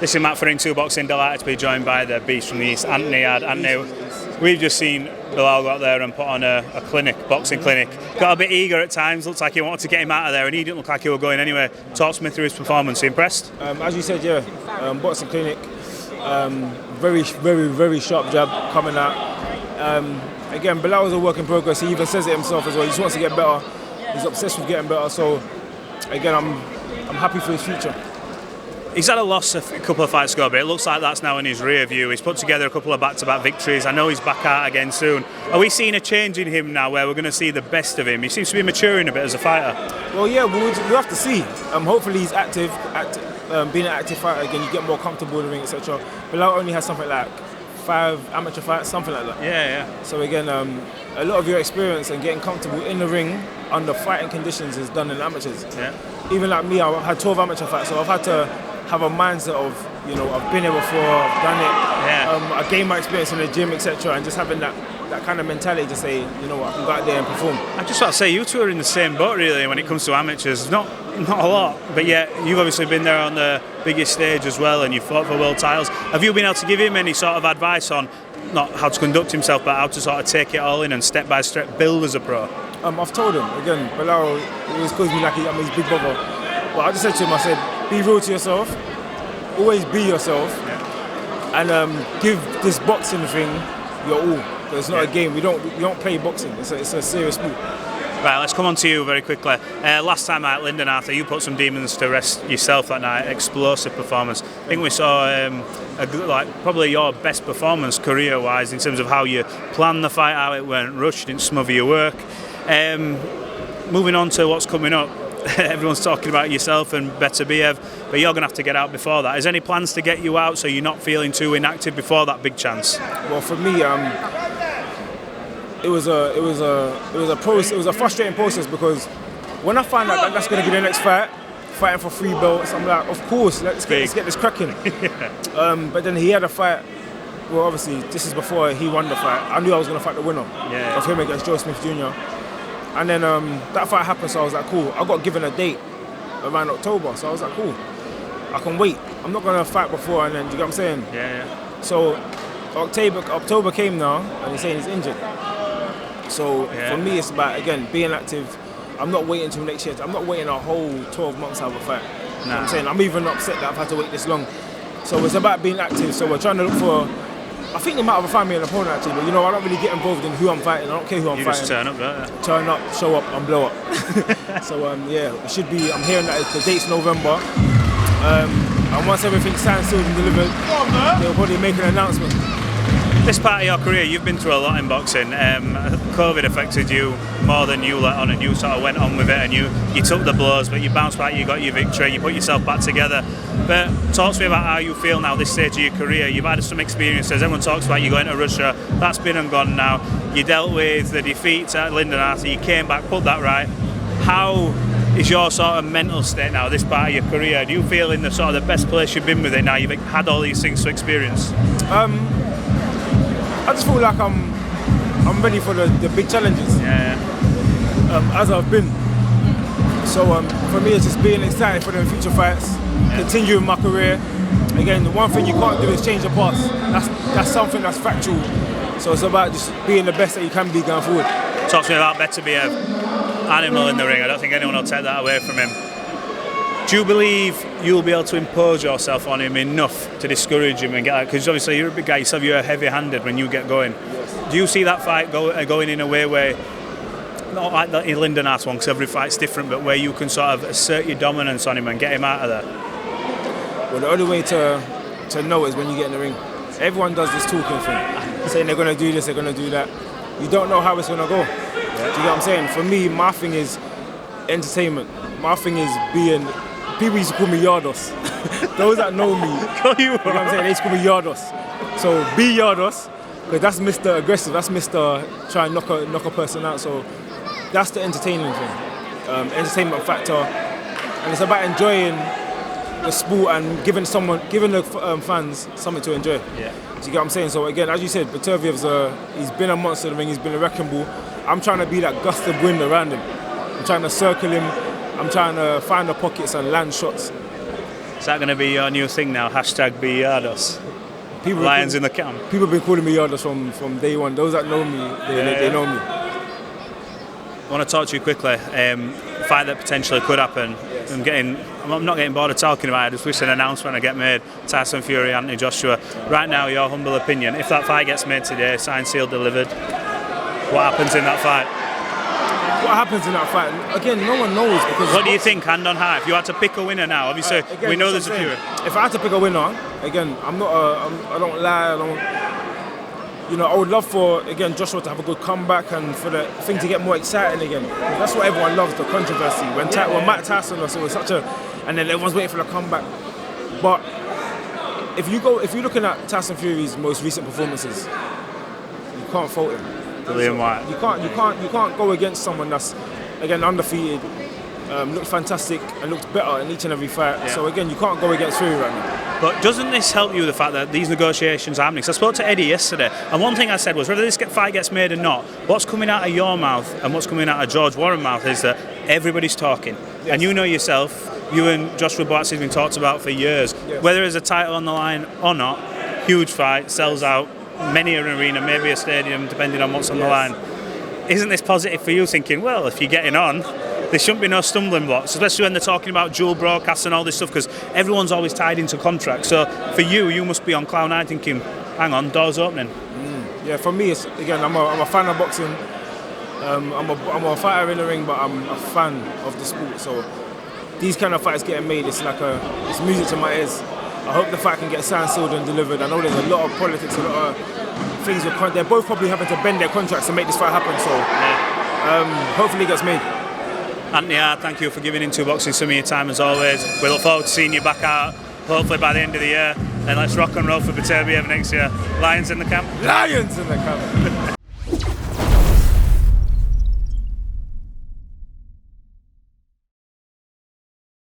Listen, Matt, for Into Boxing, delighted to be joined by the beast from the East, Anthony Yarde. Anthony, we've just seen Bilal go out there and put on a boxing clinic. Got a bit eager at times, looked like he wanted to get him out of there, and he didn't look like he was going anywhere. Talk to me through his performance. Are you impressed? As you said, yeah, boxing clinic, very, very, very sharp jab coming out. Again, Bilal was a work in progress. He even says it himself as well. He just wants to get better. He's obsessed with getting better. So, again, I'm happy for his future. He's had a loss a couple of fights ago, but it looks like that's now in his rear view. He's put together a couple of back-to-back victories. I know he's back out again soon. Are we seeing a change in him now where we're going to see the best of him? He seems to be maturing a bit as a fighter. Well, yeah, we'll have to see. Hopefully he's active, being an active fighter again, you get more comfortable in the ring, etc. Bilal only has something like 5 amateur fights, something like that. Yeah. So again, a lot of your experience and getting comfortable in the ring under fighting conditions is done in amateurs. Yeah. Even like me, I've had 12 amateur fights, so I've had to have a mindset of, I've been here before, I've done it. Yeah. I gained my experience in the gym, etc. And just having that kind of mentality to say, I can go out there and perform. I just want to say, you two are in the same boat really when it comes to amateurs. Not a lot, but yet you've obviously been there on the biggest stage as well, and you've fought for world titles. Have you been able to give him any sort of advice on not how to conduct himself, but how to sort of take it all in and step by step build as a pro? I've told him, again, Bilal always calls me like I'm his big brother. But I just said to him, I said, be real to yourself, always be yourself, and give this boxing thing your all. Because it's not a game. We don't play boxing. It's a serious sport. Right, let's come on to you very quickly. Last time at Linden, Arthur, you put some demons to rest yourself that night. Explosive performance. I think we saw probably your best performance career-wise in terms of how you planned the fight, how it went rushed, didn't smother your work. Moving on to what's coming up. Everyone's talking about yourself and Beterbiev, but you're going to have to get out before that. Is there any plans to get you out so you're not feeling too inactive before that big chance? Well, for me, it was a frustrating process, because when I find out that that's going to be the next fight, fighting for 3 belts, I'm like, of course, let's get this cracking. But then he had a fight. Well, obviously, this is before he won the fight. I knew I was going to fight the winner of him against Joe Smith Jr. And then that fight happened, so I was like, cool. I got given a date around October, so I was like, cool. I can wait. I'm not going to fight before, and then, do you get what I'm saying? Yeah. So October came now, and he's saying he's injured. So for me, it's about, again, being active. I'm not waiting until next year. I'm not waiting a whole 12 months to have a fight. You know what I'm saying? I'm even upset that I've had to wait this long. So it's about being active. So we're trying to look for, I think they might have found me an opponent actually, but I don't really get involved in who I'm fighting. I don't care who I'm fighting. You just turn up, don't you? Turn up, show up, and blow up. So it should be, I'm hearing that the date's November. And once everything's signed, sealed and delivered, they'll probably make an announcement. This part of your career, you've been through a lot in boxing. COVID affected you more than you let on, and you sort of went on with it, and you took the blows, but you bounced back, you got your victory, you put yourself back together. But talk to me about how you feel now, this stage of your career. You've had some experiences. Everyone talks about you going to Russia. That's been and gone now. You dealt with the defeat at Linden, Arthur. You came back, put that right. How is your sort of mental state now, this part of your career? Do you feel in the sort of the best place you've been with it now? You've had all these things to experience. I just feel like I'm ready for the big challenges. As I've been. So for me, it's just being excited for the future fights, continuing my career. Again, the one thing you can't do is change the past. That's something that's factual. So it's about just being the best that you can be going forward. Talk to me about Beterbiev, animal in the ring. I don't think anyone will take that away from him. Do you believe you'll be able to impose yourself on him enough to discourage him and get out? Because obviously you're a big guy yourself, you're heavy-handed when you get going. Yes. Do you see that fight going in a way where, not like the Linden Arthur one, because every fight's different, but where you can sort of assert your dominance on him and get him out of there? Well, the only way to know is when you get in the ring. Everyone does this talking thing, saying they're going to do this, they're going to do that. You don't know how it's going to go. Yeah. Do you get what I'm saying? For me, my thing is entertainment. My thing is being... People used to call me Yardos. Those that know me, you know what I'm saying? They used to call me Yardos. So be Yardos, because that's Mr. Aggressive. That's Mr. Try and knock a person out. So that's the entertaining thing, entertainment factor, and it's about enjoying the sport and giving the fans something to enjoy. Yeah. Do you get what I'm saying? So again, as you said, Beterbiev's he's been a monster in the ring. He's been a wrecking ball. I'm trying to be that gust of wind around him. I'm trying to circle him. I'm trying to find the pockets and land shots. Is that going to be your new thing now? Hashtag be Yardos. Lions in the camp. People have been calling me Yarde from day one. Those that know me, they know me. I want to talk to you quickly. Fight that potentially could happen. I'm not getting bored of talking about it. I just wish an announcement would get made. Tyson Fury, Anthony Joshua. Right now, your humble opinion, if that fight gets made today, signed, sealed, delivered, what happens in that fight? What happens in that fight? Again, no one knows. Because what do you think, hand on heart? If you had to pick a winner now, obviously we know there's a few. If I had to pick a winner, again, I don't lie. I would love for Joshua to have a good comeback and for the thing to get more exciting again. That's what everyone loves, the controversy. When Mike Tyson lost, it was such a, and then everyone's waiting for the comeback. But if you're looking at Tyson Fury's most recent performances, you can't fault him. Brilliant, White. You can't go against someone that's undefeated, looked fantastic and looked better in each and every fight. Yeah. So again, you can't go against Fury right now. But doesn't this help you, the fact that these negotiations are happening? So I spoke to Eddie yesterday, and one thing I said was, whether this fight gets made or not, what's coming out of your mouth and what's coming out of George Warren's mouth is that everybody's talking. Yes. And you know yourself, you and Joshua Bout's been talked about for years. Yes. Whether there's a title on the line or not, huge fight, sells out many an arena, maybe a stadium, depending on what's on the line. Isn't this positive for you, thinking, well, if you're getting on, there shouldn't be no stumbling blocks, especially when they're talking about dual broadcasts and all this stuff, because everyone's always tied into contracts. So for you must be on cloud nine thinking, hang on, doors opening. Yeah, for me, it's, again, I'm a fan of boxing. I'm a fighter in the ring, but I'm a fan of the sport. So these kind of fights getting made, it's music to my ears. I hope the fight can get signed, sealed and delivered. I know there's a lot of politics, a lot of things. They're both probably having to bend their contracts to make this fight happen. So hopefully it gets made. Anthony, thank you for giving Into Boxing some of your time as always. We look forward to seeing you back out, hopefully by the end of the year. And let's rock and roll for Beterbiev next year. Lions in the camp. Lions in the camp.